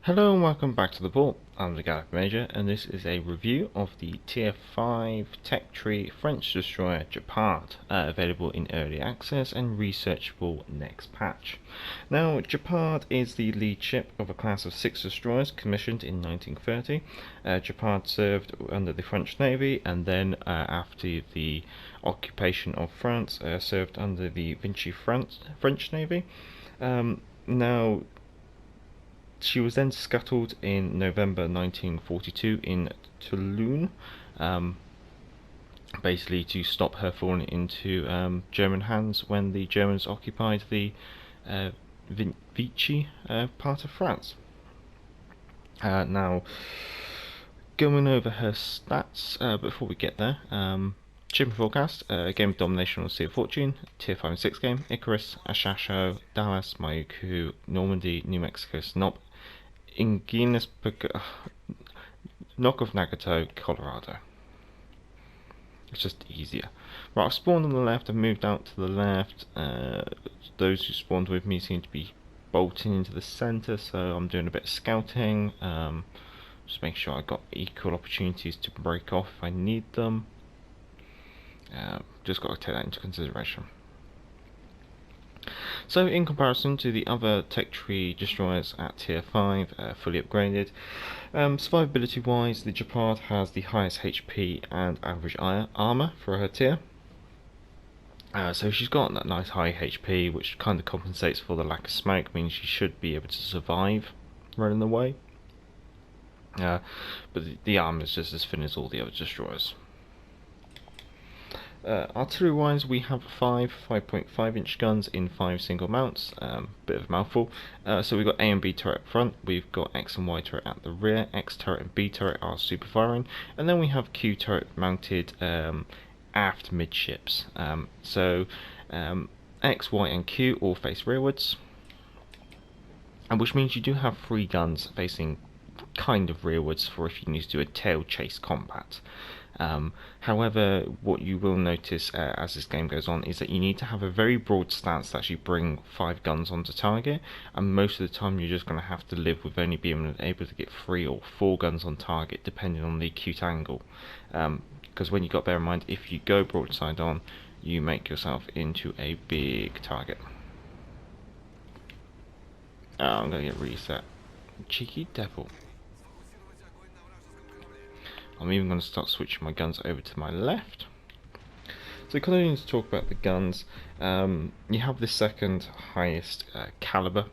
Hello and welcome back to the vault. I'm the Gallop Major, and this is a review of the Tier 5 Tech Tree French destroyer Guépard, available in early access and researchable next patch. Now, Guépard is the lead ship of a class of 6 destroyers commissioned in 1930. Guépard served under the French Navy, and then after the occupation of France, served under the Vichy French Navy. Now, she was then scuttled in November 1942 in Toulon, basically to stop her falling into German hands when the Germans occupied the Vichy part of France. Now, going over her stats, before we get there, Shipping Forecast, Game of Domination on Sea of Fortune, Tier 5 and 6 game, Icarus, Ashasho, Dallas, Mayuku, Normandy, New Mexico, Snob, Inguinus, Knock of Nagato, Colorado. It's just easier. Right, I've spawned on the left, I've moved out to the left. Those who spawned with me seem to be bolting into the centre, so I'm doing a bit of scouting. Just make sure I've got equal opportunities to break off if I need them. Just got to take that into consideration. So in comparison to the other Tech Tree destroyers at Tier 5, fully upgraded, survivability wise, the Guépard has the highest HP and average armour for her tier. So she's got that nice high HP, which kind of compensates for the lack of smoke, means she should be able to survive running away. But the armour is just as thin as all the other destroyers. Artillery wise, we have 5.5 inch guns in 5 single mounts, bit of a mouthful. So we've got A and B turret up front, we've got X and Y turret at the rear, X turret and B turret are super firing, and then we have Q turret mounted aft midships. X, Y and Q all face rearwards, and which means you do have 3 guns facing kind of rearwards for if you need to do a tail chase combat. However, what you will notice as this game goes on is that you need to have a very broad stance to actually bring 5 guns onto target, and most of the time you're just going to have to live with only being able to get 3 or 4 guns on target depending on the acute angle. Because when you've got to bear in mind, if you go broadside on, you make yourself into a big target. I'm going to get reset. Cheeky devil. I'm even going to start switching my guns over to my left. So continuing to talk about the guns, you have the second highest caliber.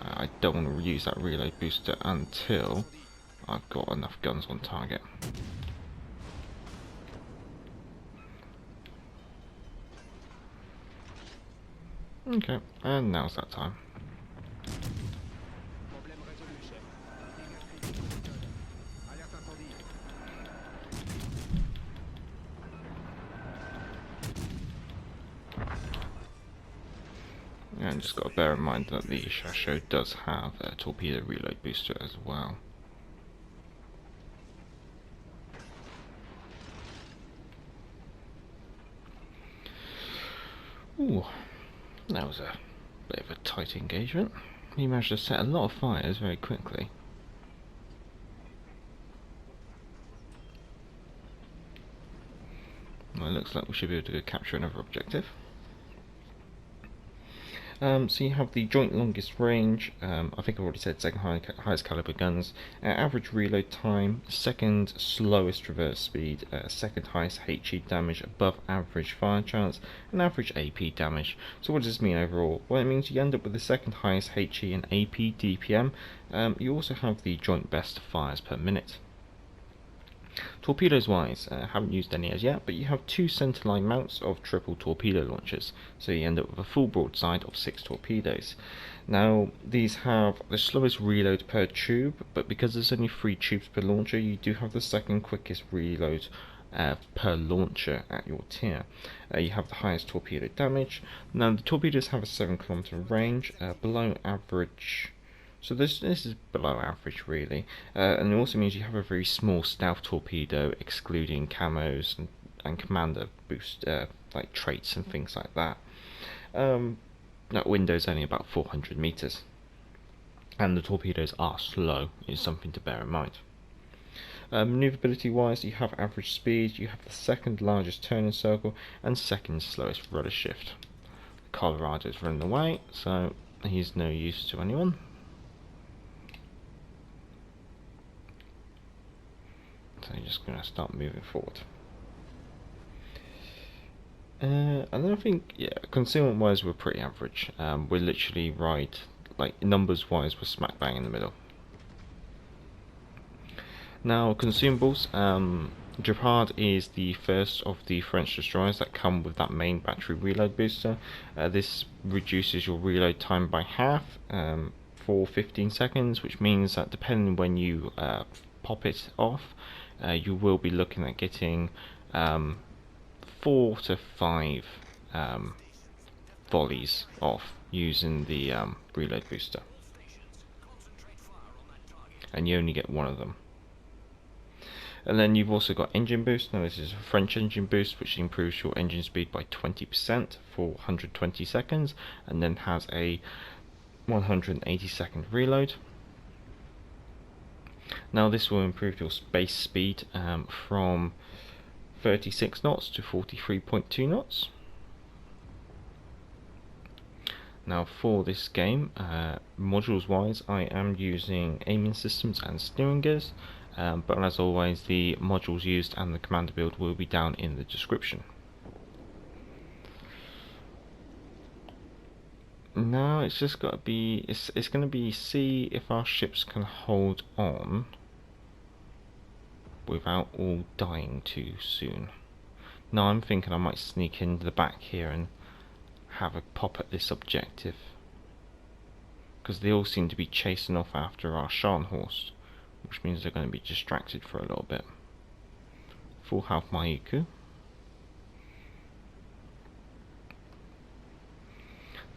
I don't want to use that reload booster until I've got enough guns on target. Okay, and now's that time. And just got to bear in mind that the Shasho does have a torpedo reload booster as well. Ooh, that was a bit of a tight engagement. He managed to set a lot of fires very quickly. Well, it looks like we should be able to go capture another objective. So you have the joint longest range, I think I've already said second highest caliber guns, average reload time, second slowest traverse speed, second highest HE damage, above average fire chance, and average AP damage. So what does this mean overall? Well, it means you end up with the second highest HE and AP DPM. You also have the joint best fires per minute. Torpedoes wise, haven't used any as yet, but you have 2 centerline mounts of triple torpedo launchers, so you end up with a full broadside of 6 torpedoes. Now, these have the slowest reload per tube, but because there's only 3 tubes per launcher, you do have the second quickest reload per launcher at your tier. You have the highest torpedo damage. Now, the torpedoes have a 7-kilometer range, below average. So this is below average really, and it also means you have a very small stealth torpedo, excluding camos and commander boost like traits and things like that. that window is only about 400 meters, and the torpedoes are slow, is something to bear in mind. Maneuverability wise, you have average speed, you have the second largest turning circle, and second slowest rudder shift. Colorado's running away, so he's no use to anyone. So you're just going to start moving forward. And then I think, yeah, concealment wise we're pretty average. We're literally right, like numbers wise we're smack bang in the middle. Now consumables, Guépard is the first of the French destroyers that come with that main battery reload booster. This reduces your reload time by half for 15 seconds, which means that depending when you pop it off, you will be looking at getting 4 to 5 volleys off using the reload booster, and you only get one of them. And then you've also got engine boost. Now this is a French engine boost, which improves your engine speed by 20% for 120 seconds, and then has a 180-second reload. Now this will improve your base speed from 36 knots to 43.2 knots. Now for this game, modules wise, I am using aiming systems and steering gears, but as always the modules used and the commander build will be down in the description. Now it's just got to be, it's going to be see if our ships can hold on without all dying too soon. Now I'm thinking I might sneak into the back here and have a pop at this objective, because they all seem to be chasing off after our Scharnhorst, which means they're going to be distracted for a little bit. Full health Maiku.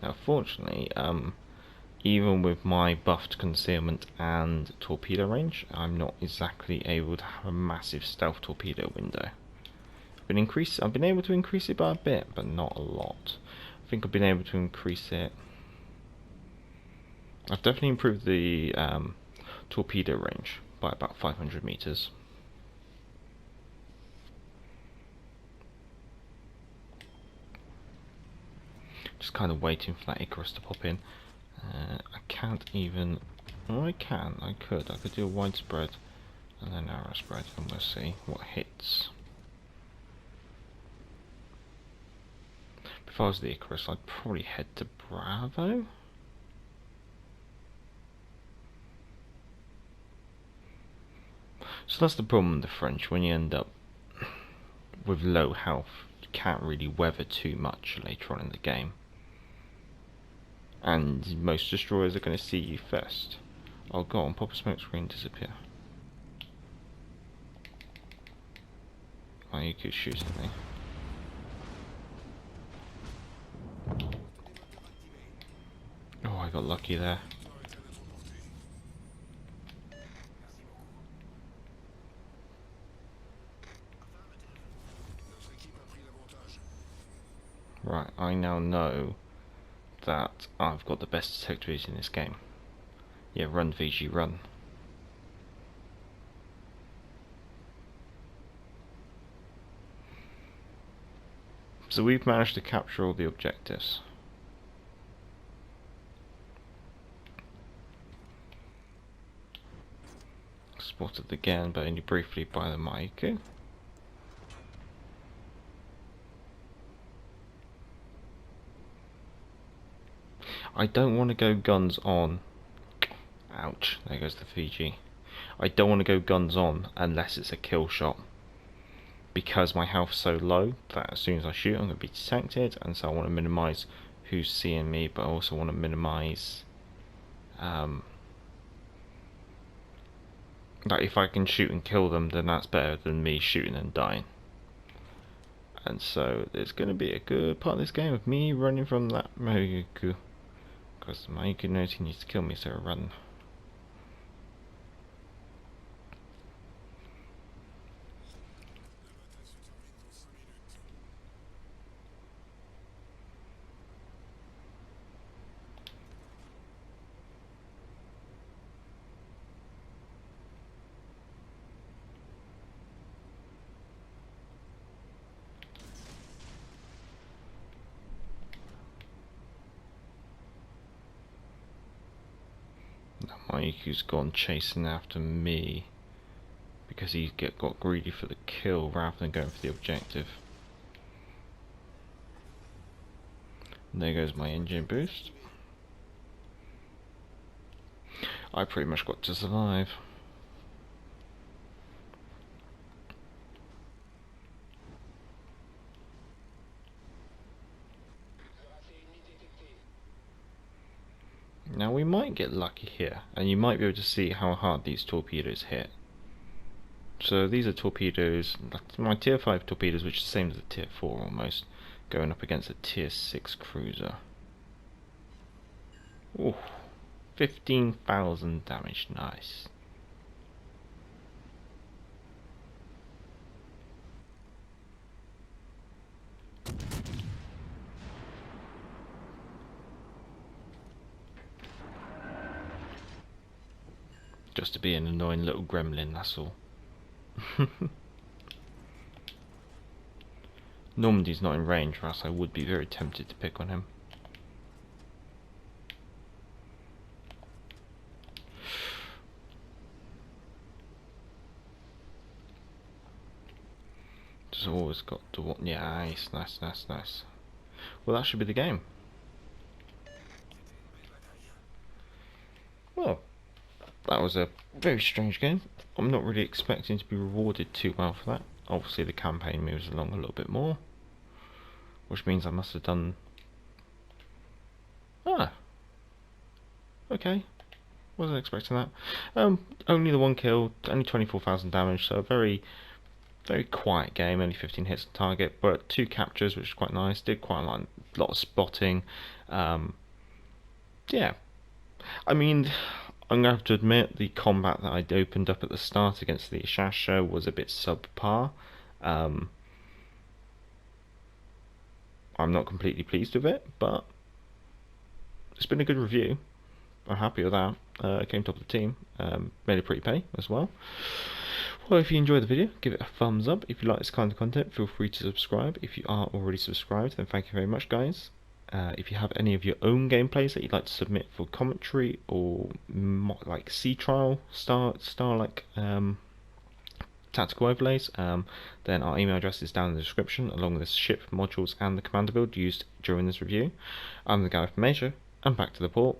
Now fortunately, even with my buffed concealment and torpedo range, I'm not exactly able to have a massive stealth torpedo window. I've been able to increase it by a bit, but not a lot. I think I've been able to increase it. I've definitely improved the torpedo range by about 500 meters. Just kind of waiting for that Icarus to pop in. I can't even. Oh, I could do a widespread and then narrow spread, and we'll see what hits. If I was the Icarus, I'd probably head to Bravo. So that's the problem with the French. When you end up with low health, you can't really weather too much later on in the game, and most destroyers are going to see you first. Oh, go on, pop a smoke screen, disappear. Oh, you could shoot at me. Oh, I got lucky there. Right, I now know that I've got the best detectors in this game. Yeah, run VG, run. So we've managed to capture all the objectives. Spotted again, but only briefly by the Maiku. I don't want to go guns on. Ouch, there goes the Fiji. I don't want to go guns on unless it's a kill shot, because my health's so low that as soon as I shoot I'm going to be detected, and so I want to minimise who's seeing me, but I also want to minimise that if I can shoot and kill them, then that's better than me shooting and dying. And so there's going to be a good part of this game of me running from that Maiku, because the Maiku knows he needs to kill me, so I run. Iku's gone chasing after me because he got greedy for the kill rather than going for the objective. And there goes my engine boost. I pretty much got to survive. Now we might get lucky here, and you might be able to see how hard these torpedoes hit. So these are torpedoes, my tier 5 torpedoes, which is the same as a tier 4 almost, going up against a tier 6 cruiser. Ooh, 15,000 damage, nice. Just to be an annoying little gremlin, that's all. Normandy's not in range, or else I would be very tempted to pick on him. Just always got to want. Yeah, nice. Well, that should be the game. Well, that was a very strange game. I'm not really expecting to be rewarded too well for that. Obviously the campaign moves along a little bit more, which means I must have done... okay, wasn't expecting that. Only the one kill, only 24,000 damage, so a very quiet game, only 15 hits on target, but 2 captures, which is quite nice. Did quite a lot of spotting. Yeah, I mean, I'm going to have to admit the combat that I'd opened up at the start against the Shasha was a bit subpar. I'm not completely pleased with it, but it's been a good review. I'm happy with that. Came top of the team. Made a pretty penny as well. Well, if you enjoyed the video, give it a thumbs up. If you like this kind of content, feel free to subscribe. If you are already subscribed, then thank you very much, guys. If you have any of your own gameplays that you'd like to submit for commentary, or like sea trial style like tactical overlays, then our email address is down in the description, along with the ship modules and the commander build used during this review. I'm the guy from Major, and back to the port.